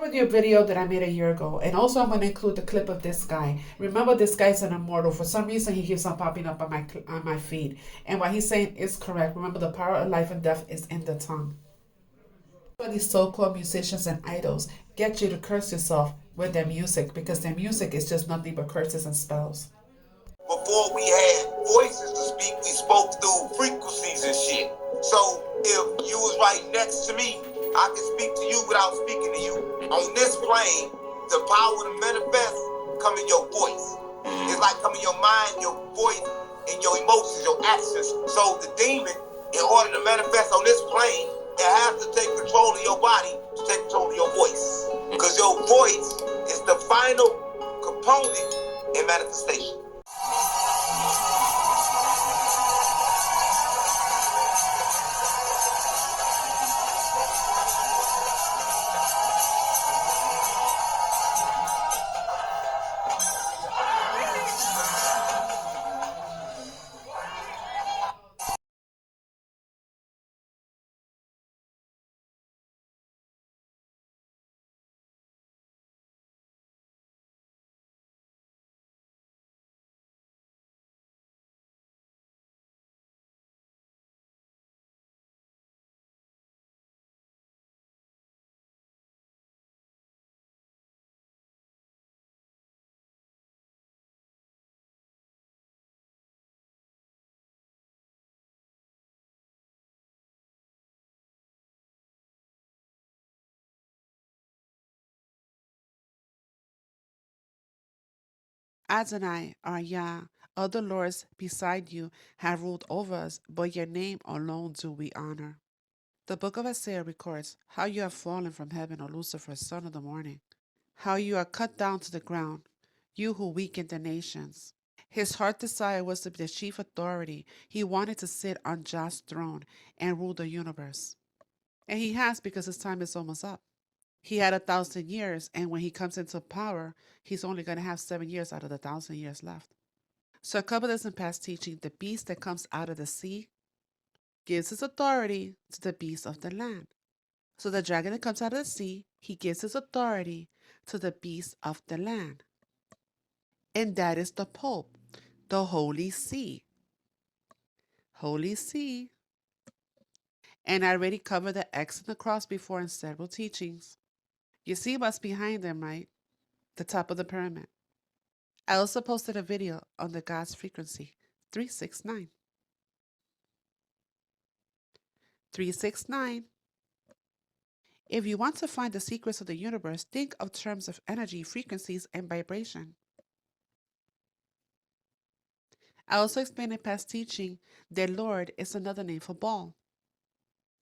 With your video that I made a year ago, and also I'm going to include the clip of this guy. Remember, this guy's an immortal. For some reason, he keeps on popping up on my feed, and what he's saying is correct. Remember, the power of life and death is in the tongue. But these so-called musicians and idols get you to curse yourself with their music because their music is just nothing but curses and spells. Before we had voices to speak, we spoke through frequencies and shit. So if you was right next to me, I can speak to you without speaking to you. On this plane, the power to manifest come in your voice. It's like come in your mind, your voice, and your emotions, your actions. So the demon, in order to manifest on this plane, it has to take control of your body to take control of your voice. Because your voice is the final component in manifestation. Adonai, our Yah, other lords beside you have ruled over us, but your name alone do we honor. The book of Isaiah records how you have fallen from heaven, O Lucifer, son of the morning, how you are cut down to the ground, you who weaken the nations. His heart desire was to be the chief authority. He wanted to sit on Jah's throne and rule the universe. And he has because his time is almost up. He had 1,000 years, and when he comes into power, he's only going to have 7 years out of the 1,000 years left. So, a couple of in past teaching, the beast that comes out of the sea gives his authority to the beast of the land. So, the dragon that comes out of the sea, he gives his authority to the beast of the land. And that is the Pope, the Holy See. Holy See. And I already covered the X and the cross before in several teachings. You see what's behind them, right? The top of the pyramid. I also posted a video on the God's frequency, 369. 369. If you want to find the secrets of the universe, think of terms of energy, frequencies, and vibration. I also explained in past teaching that Lord is another name for Baal,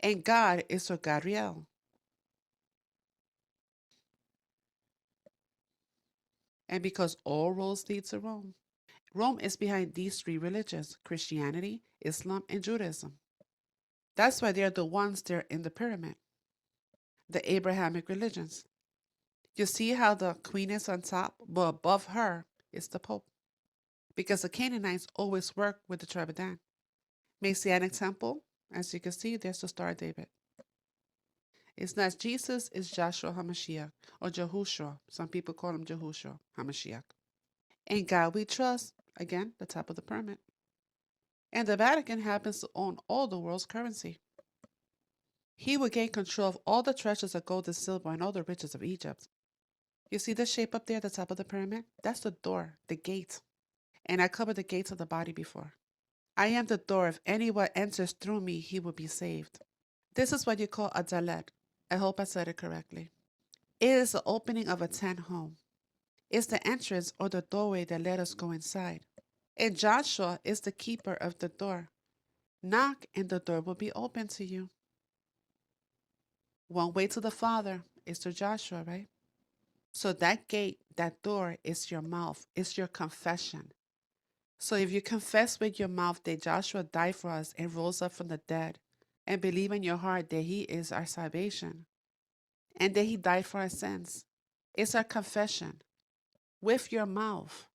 and God is for Gadriel. And because all roads lead to Rome, Rome is behind these three religions, Christianity, Islam, and Judaism. That's why they're the ones there in the pyramid, the Abrahamic religions. You see how the queen is on top, but above her is the Pope. Because the Canaanites always work with the tribe of Dan. Messianic temple, as you can see, there's the Star of David. It's not Jesus, it's Joshua HaMashiach, or Jehoshua. Some people call him Jehoshua HaMashiach. In God we trust, again, the top of the pyramid. And the Vatican happens to own all the world's currency. He will gain control of all the treasures of gold and silver and all the riches of Egypt. You see the shape up there at the top of the pyramid? That's the door, the gate. And I covered the gates of the body before. I am the door. If anyone enters through me, he will be saved. This is what you call a dalet. I hope I said it correctly. It is the opening of a tent home. It's the entrance or the doorway that let us go inside. And Joshua is the keeper of the door. Knock and the door will be open to you. One way to the Father is through Joshua, right? So that gate, that door is your mouth, it's your confession. So if you confess with your mouth that Joshua died for us and rose up from the dead, and believe in your heart that he is our salvation, and that he died for our sins, it's our confession with your mouth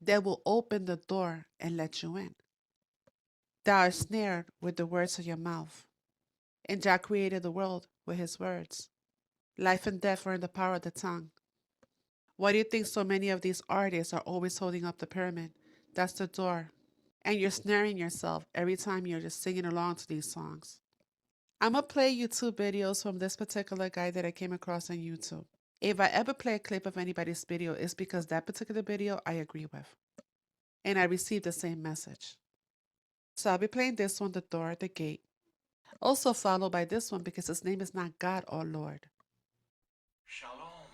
that will open the door and let you in. Thou art snared with the words of your mouth, and Jah created the world with his words. Life and death are in the power of the tongue. Why do you think so many of these artists are always holding up the pyramid? That's the door. And you're snaring yourself every time you're just singing along to these songs. I'm going to play YouTube videos from this particular guy that I came across on YouTube. If I ever play a clip of anybody's video, it's because that particular video I agree with. And I received the same message. So I'll be playing this one, the door, the gate. Also followed by this one because his name is not God or Lord. Shalom.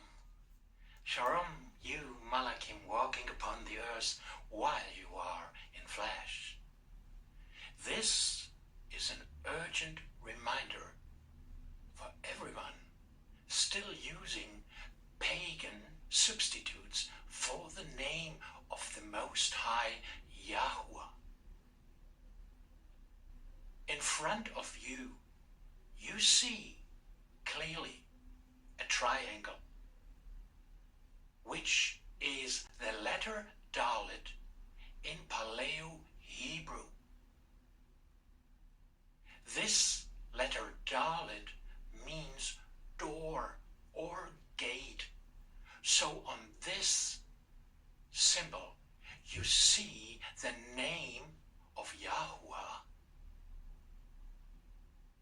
Shalom, you Malachim walking upon the earth while you are in flesh. This is an urgent reminder for everyone still using pagan substitutes for the name of the Most High Yahuwah. In front of you, you see clearly a triangle, which is the letter Dalet in Paleo-Hebrew. This letter Dalet means door or gate. So on this symbol, you see the name of Yahuwah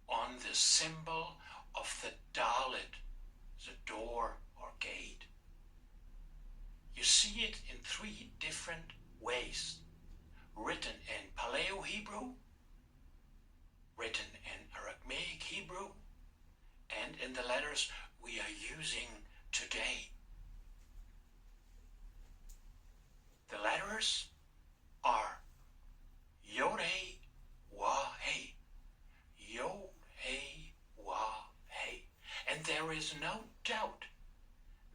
on the symbol of the Dalet, the door or gate. You see it in three different ways, written in Paleo-Hebrew, written in Aramaic Hebrew, and in the letters we are using today. The letters are Yod-Heh, Wah-Heh, Yod-Heh, Wah-Heh. And there is no doubt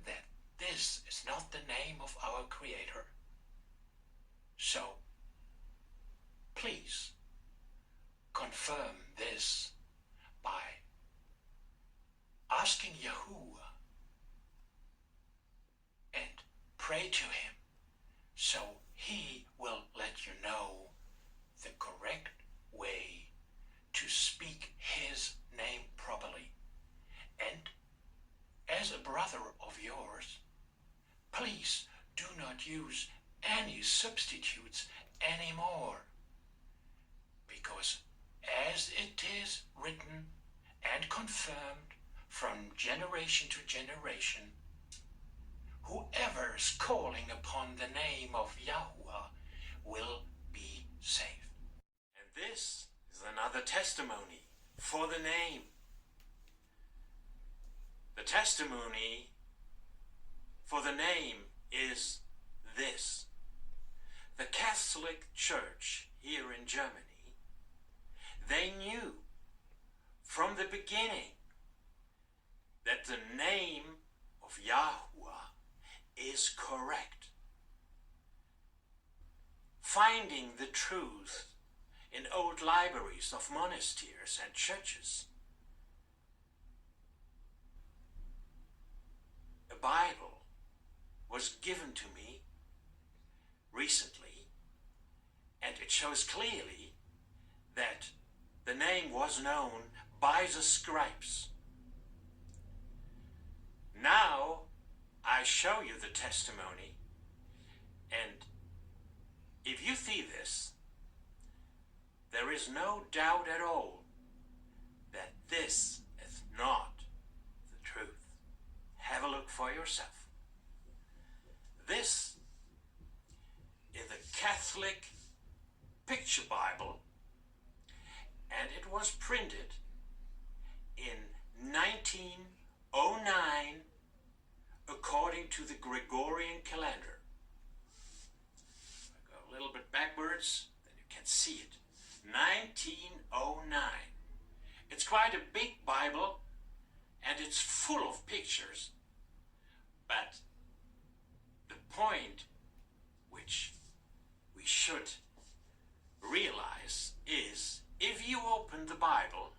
that this is not the name of our Creator. So, please confirm this by asking Yahuwah and pray to him so he will let you know the correct way to speak his name properly. And as a brother of yours, please do not use any substitutes anymore, because as it is written and confirmed from generation to generation, whoever is calling upon the name of Yahuwah will be saved. And this is another testimony for the name. The testimony for the name is this. The Catholic Church here in Germany, they knew from the beginning that the name of Yahuwah is correct. Finding the truth in old libraries of monasteries and churches, a Bible was given to me recently, and it shows clearly that the name was known by the scribes. Now I show you the testimony, and if you see this, there is no doubt at all that this is not the truth. Have a look for yourself. This is a Catholic picture Bible, and it was printed in 1909 according to the Gregorian calendar. I go a little bit backwards, then you can see it. 1909. It's quite a big Bible, and it's full of pictures. But the point which we should realize is, if you open the Bible,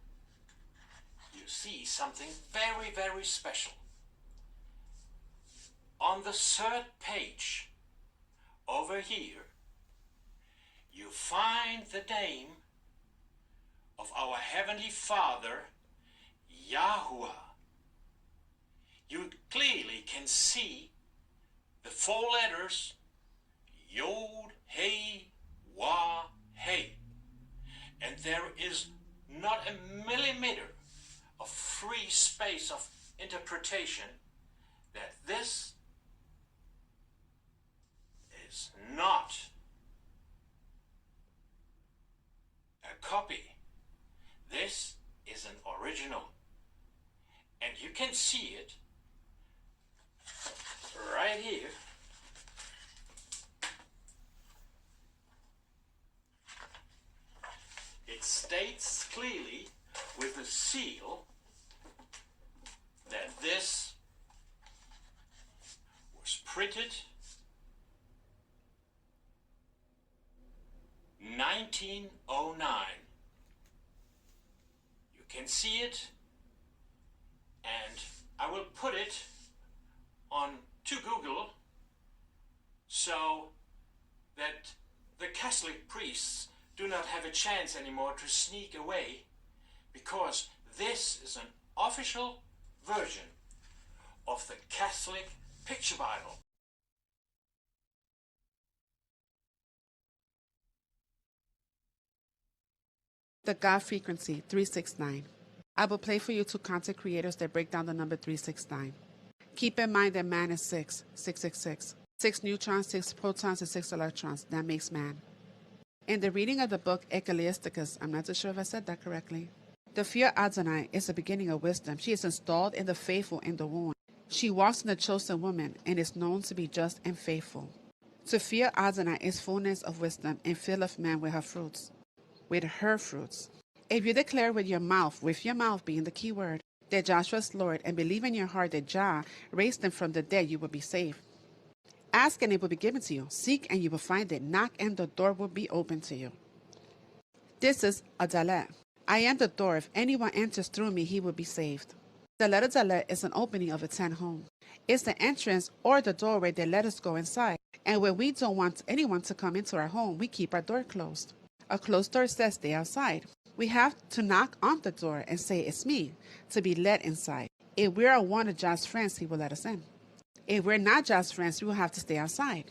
you see something very, very special. On the third page, over here, you find the name of our Heavenly Father, Yahuwah. you clearly can see the four letters Yod, Hey, Wah, Hey. And there is not a millimeter of free space of interpretation that this is not a copy. This is an original. And you can see it right here. It states clearly with a seal that this was printed 1909. You can see it, and I will put it on to Google so that the Catholic priests do not have a chance anymore to sneak away, because this is an official version of the Catholic Picture Bible. The God Frequency 369. I will play for you two content creators that break down the number 369. Keep in mind that man is 666. 6 neutrons, 6 protons, and 6 electrons. That makes man. In the reading of the book Ecclesiasticus, I'm not too sure if I said that correctly, the fear Adonai is the beginning of wisdom. She is installed in the faithful in the womb. She walks in the chosen woman and is known to be just and faithful. To fear Adonai is fullness of wisdom and filleth man with her fruits. With her fruits. If you declare with your mouth being the key word, that Joshua is Lord, and believe in your heart that Jah raised him from the dead, you will be saved. Ask and it will be given to you. Seek and you will find it. Knock and the door will be open to you. This is a dalet. I am the door. If anyone enters through me, he will be saved. The letter dalet is an opening of a tent home. It's the entrance or the doorway that let us go inside. And when we don't want anyone to come into our home, we keep our door closed. A closed door says stay outside. We have to knock on the door and say it's me to be let inside. If we are one of Jah's friends, he will let us in. If we're not Jah's friends, we will have to stay outside.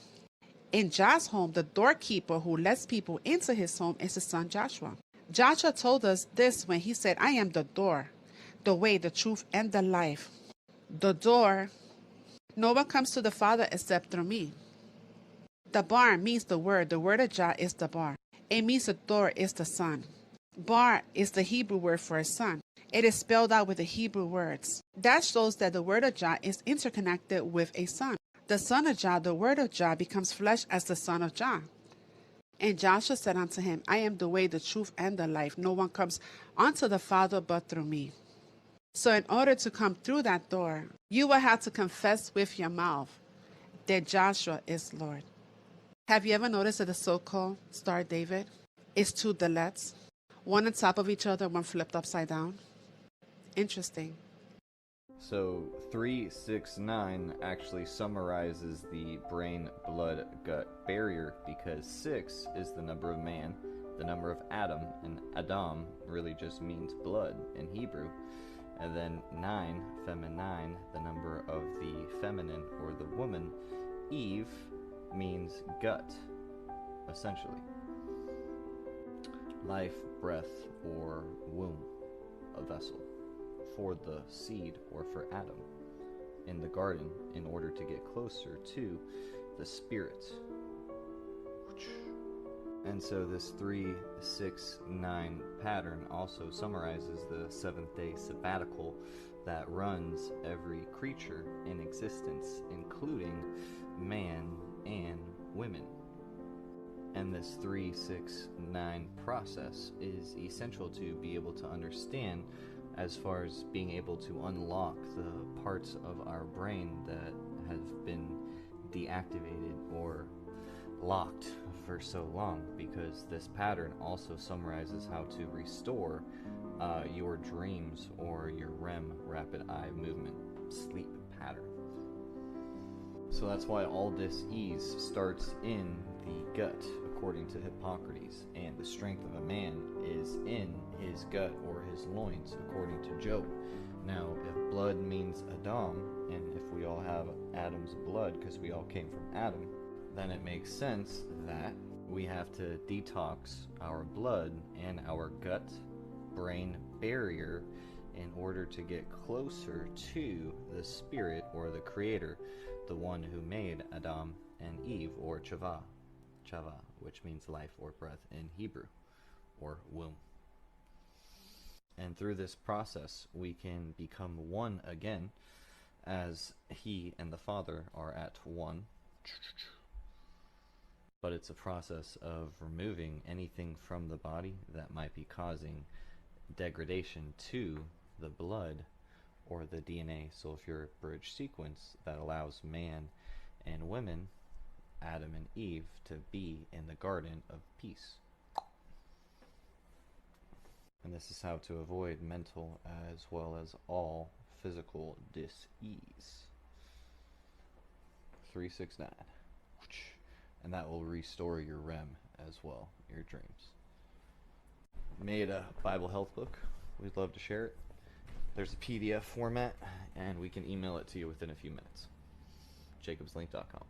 In Jah's home, the doorkeeper who lets people into his home is his son Joshua. Joshua told us this when he said, I am the door, the way, the truth, and the life. The door. No one comes to the Father except through me. The bar means the word. The word of Jah is the bar. It means the door is the son. Bar is the Hebrew word for a son. It is spelled out with the Hebrew words. That shows that the word of Jah is interconnected with a son. The son of Jah, the word of Jah, becomes flesh as the son of Jah. And Joshua said unto him, I am the way, the truth, and the life. No one comes unto the Father but through me. So in order to come through that door, you will have to confess with your mouth that Joshua is Lord. Have you ever noticed that the so-called Star David is two dalets? One on top of each other, one flipped upside down? Interesting. So 369 actually summarizes the brain-blood-gut barrier, because 6 is the number of man, the number of Adam, and Adam really just means blood in Hebrew. And then 9, feminine, the number of the feminine or the woman. Eve means gut, essentially. Life, breath, or womb, a vessel for the seed or for Adam in the garden in order to get closer to the spirit. And so this 3-6-9 pattern also summarizes the 7th-day sabbatical that runs every creature in existence, including man and women. And this 3-6-9 process is essential to be able to understand, as far as being able to unlock the parts of our brain that have been deactivated or locked for so long, because this pattern also summarizes how to restore your dreams or your REM, rapid eye movement sleep pattern. So that's why all dis-ease starts in the gut, according to Hippocrates, and the strength of a man is in his gut or his loins, according to Job. Now, if blood means Adam, and if we all have Adam's blood because we all came from Adam, then it makes sense that we have to detox our blood and our gut-brain barrier in order to get closer to the spirit or the creator, the one who made Adam and Eve, or Chava, which means life or breath in Hebrew, or womb. And through this process, we can become one again, as he and the Father are at one. But it's a process of removing anything from the body that might be causing degradation to the blood or the DNA. So if you're a bridge sequence that allows man and women, Adam and Eve, to be in the garden of peace. And this is how to avoid mental as well as all physical dis-ease. 369. And that will restore your REM as well, your dreams. Made a Bible health book. We'd love to share it. There's a PDF format, and we can email it to you within a few minutes. jacobslink.com.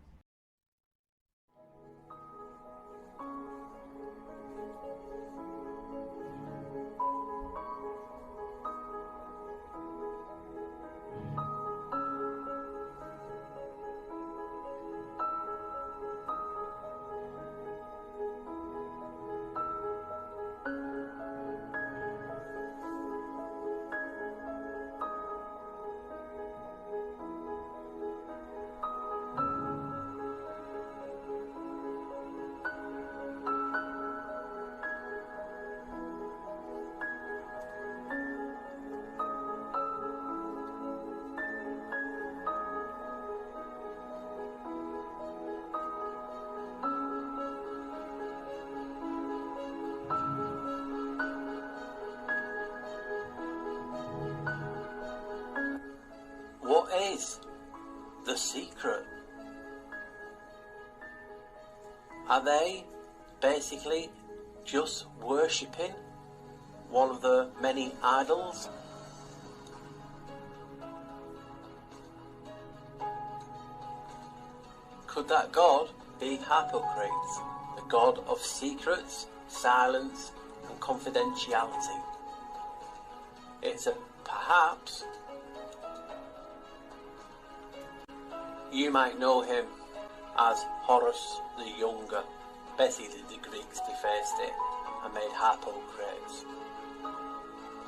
What is the secret? Are they basically just worshipping one of the many idols? Could that God be Hippocrates, the god of secrets, silence and confidentiality? It's a perhaps. You might know him as Horus the Younger. Basically, the Greeks defaced it and made Hippocrates.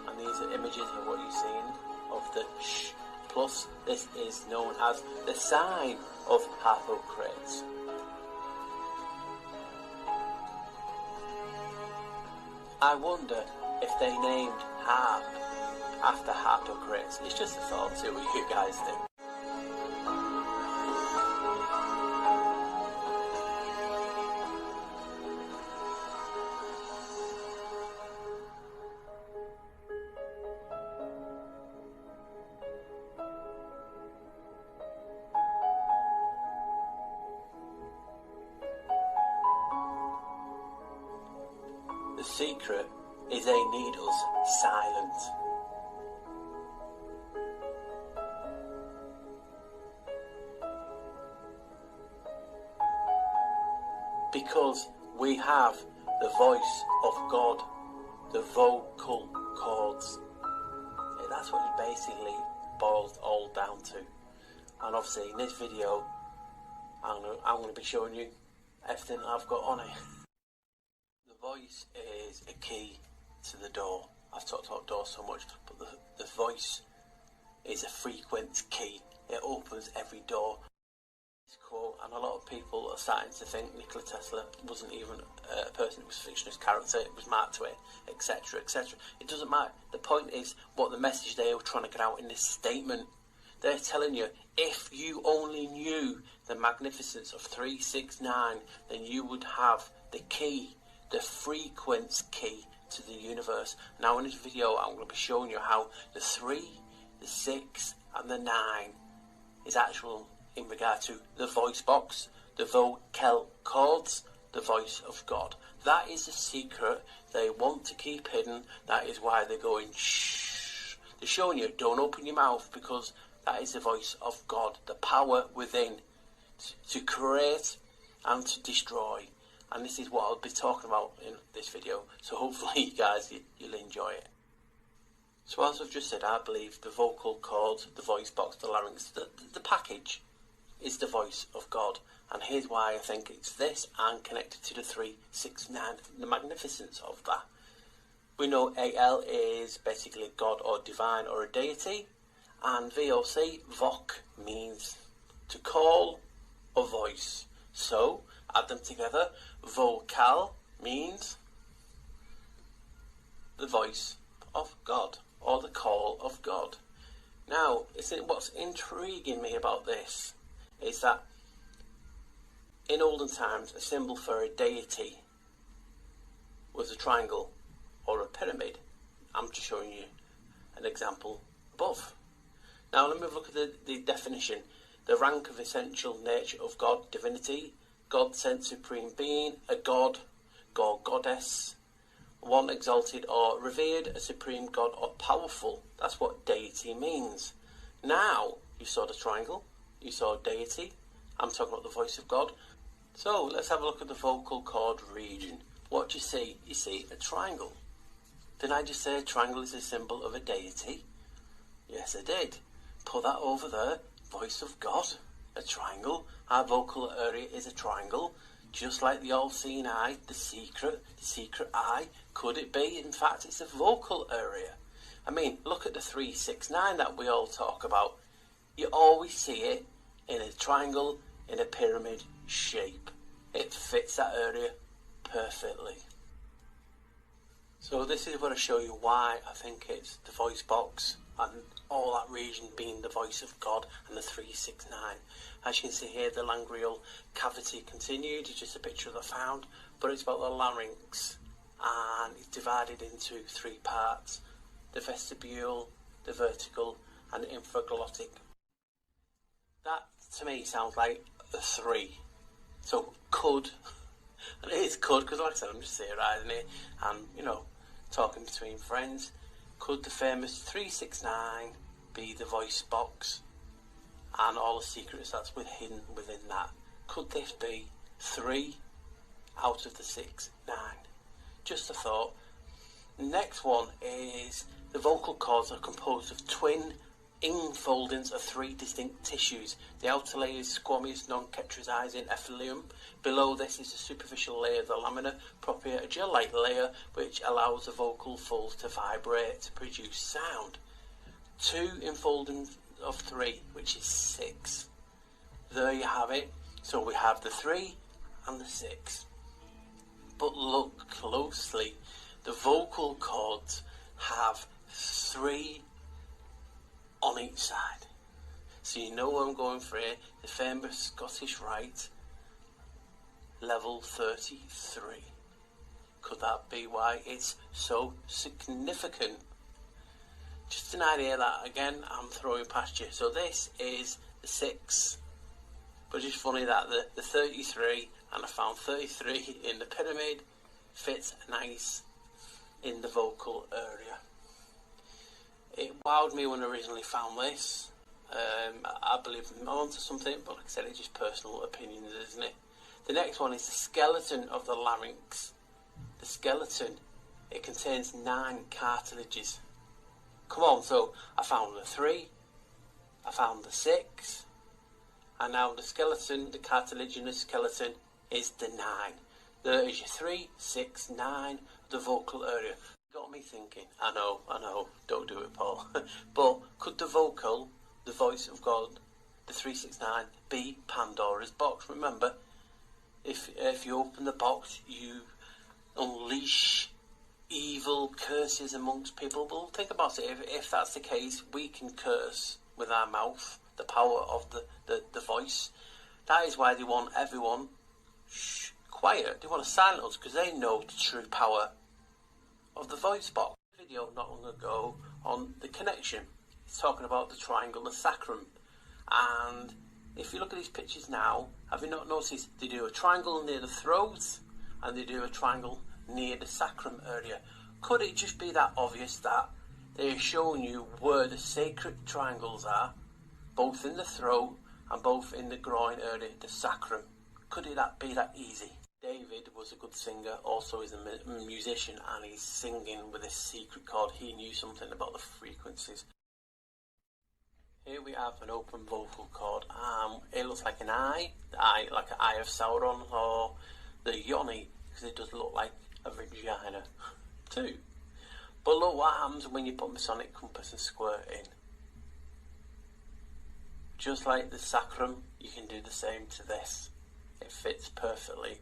And these are images of what you're seeing of the sh. Plus, this is known as the sign of Hippocrates. I wonder if they named harp after Hippocrates. It's just a thought, see what you guys think. The secret is they need us silent. Because we have the voice of God, the vocal cords. Yeah, that's what it basically boils all down to. And obviously in this video, I'm going to be showing you everything I've got on it. The voice is a key to the door. I've talked about doors so much, but the voice is a frequent key. It opens every door. This quote, and a lot of people are starting to think Nikola Tesla wasn't even a person, it was a fictionist character, it was Mark Twain, etc, etc. It doesn't matter. The point is what the message they were trying to get out in this statement. They're telling you, if you only knew the magnificence of 369, then you would have the key, the frequency key to the universe. Now in this video I'm going to be showing you how the 3, the 6 and the 9 is actual in regard to the voice box, the vocal cords, the voice of God. That is the secret they want to keep hidden. That is why they're going shh. They're showing you, don't open your mouth, because that is the voice of God, the power within to create and to destroy. And this is what I'll be talking about in this video. So hopefully you guys, you'll enjoy it. So as I've just said, I believe the vocal cords, the voice box, the larynx, the package is the voice of God. And here's why I think it's this and connected to the 369, the magnificence of that. We know AL is basically God or divine or a deity, and VOC, voc, means to call or voice. So add them together, vocal means the voice of God or the call of God. Now, what's intriguing me about this is that in olden times, a symbol for a deity was a triangle or a pyramid. I'm just showing you an example above. Now let me look at the definition. The rank of essential nature of God, divinity, God sent supreme being, a god, goddess, one exalted or revered, a supreme god or powerful. That's what deity means. Now, you saw the triangle, you saw deity, I'm talking about the voice of God. So let's have a look at the vocal cord region. What do you see? You see a triangle. Did I just say a triangle is a symbol of a deity? Yes, I did. Put that over there. Voice of God. A triangle. Our vocal area is a triangle. Just like the all-seeing eye, the secret eye. Could it be? In fact, it's a vocal area. I mean, look at the 369 that we all talk about. You always see it in a triangle, in a pyramid shape. It fits that area perfectly. So this is where I show you why I think it's the voice box and all that region being the voice of God and the 369. As you can see here, the laryngeal cavity continued. It's just a picture of the found, but it's about the larynx, and it's divided into three parts: the vestibule, the vertical, and the infraglottic. That to me sounds like a 3. So could, and it is could, because like I said, I'm just theorising it and, talking between friends. Could the famous 369 be the voice box and all the secrets that's hidden within that? Could this be 3 out of the 6, 9? Just a thought. Next one is the vocal cords are composed of twin infoldings of 3 distinct tissues. The outer layer is squamous, non-cauterizing epithelium. Below this is the superficial layer of the lamina propria, a gel-like layer which allows the vocal folds to vibrate to produce sound. 2 infoldings of 3, which is 6. There you have it. So we have the 3 and the 6. But look closely. The vocal cords have 3 on each side. So you know what I'm going for here. The famous Scottish Rite, level 33. Could that be why it's so significant? Just an idea that, again, I'm throwing past you. So this is the 6. But it's funny that the 33, and I found 33 in the pyramid, fits nice in the vocal area. It wowed me when I originally found this. I believe I'm onto something, but like I said, it's just personal opinions, isn't it? The next one is the skeleton of the larynx. The skeleton, it contains 9 cartilages. Come on, so I found the 3, I found the 6, and now the skeleton, the cartilaginous skeleton, is the 9. There is your 3, 6, 9, the vocal area. Got me thinking. I know, don't do it, Paul. But could the vocal, the voice of God, the 369, be Pandora's box? Remember, if you open the box, you unleash evil curses amongst people. Well, think about it. If that's the case, we can curse with our mouth, the power of the voice. That is why they want everyone quiet. They want to silence us, because they know the true power of the voice box. Video not long ago on the connection. It's talking about the triangle, the sacrum. And if you look at these pictures now, have you not noticed they do a triangle near the throat and they do a triangle near the sacrum area? Could it just be that obvious that They're showing you where the sacred triangles are, both in the throat and both in the groin area, the sacrum. Could it be that easy? David was a good singer, also is a musician, and he's singing with a secret chord. He knew something about the frequencies. Here we have an open vocal cord. It looks like an eye, like an eye of Sauron, or the yoni, because it does look like a vagina too. But look what happens when you put Masonic compass and squirt in. Just like the sacrum, you can do the same to this. It fits perfectly.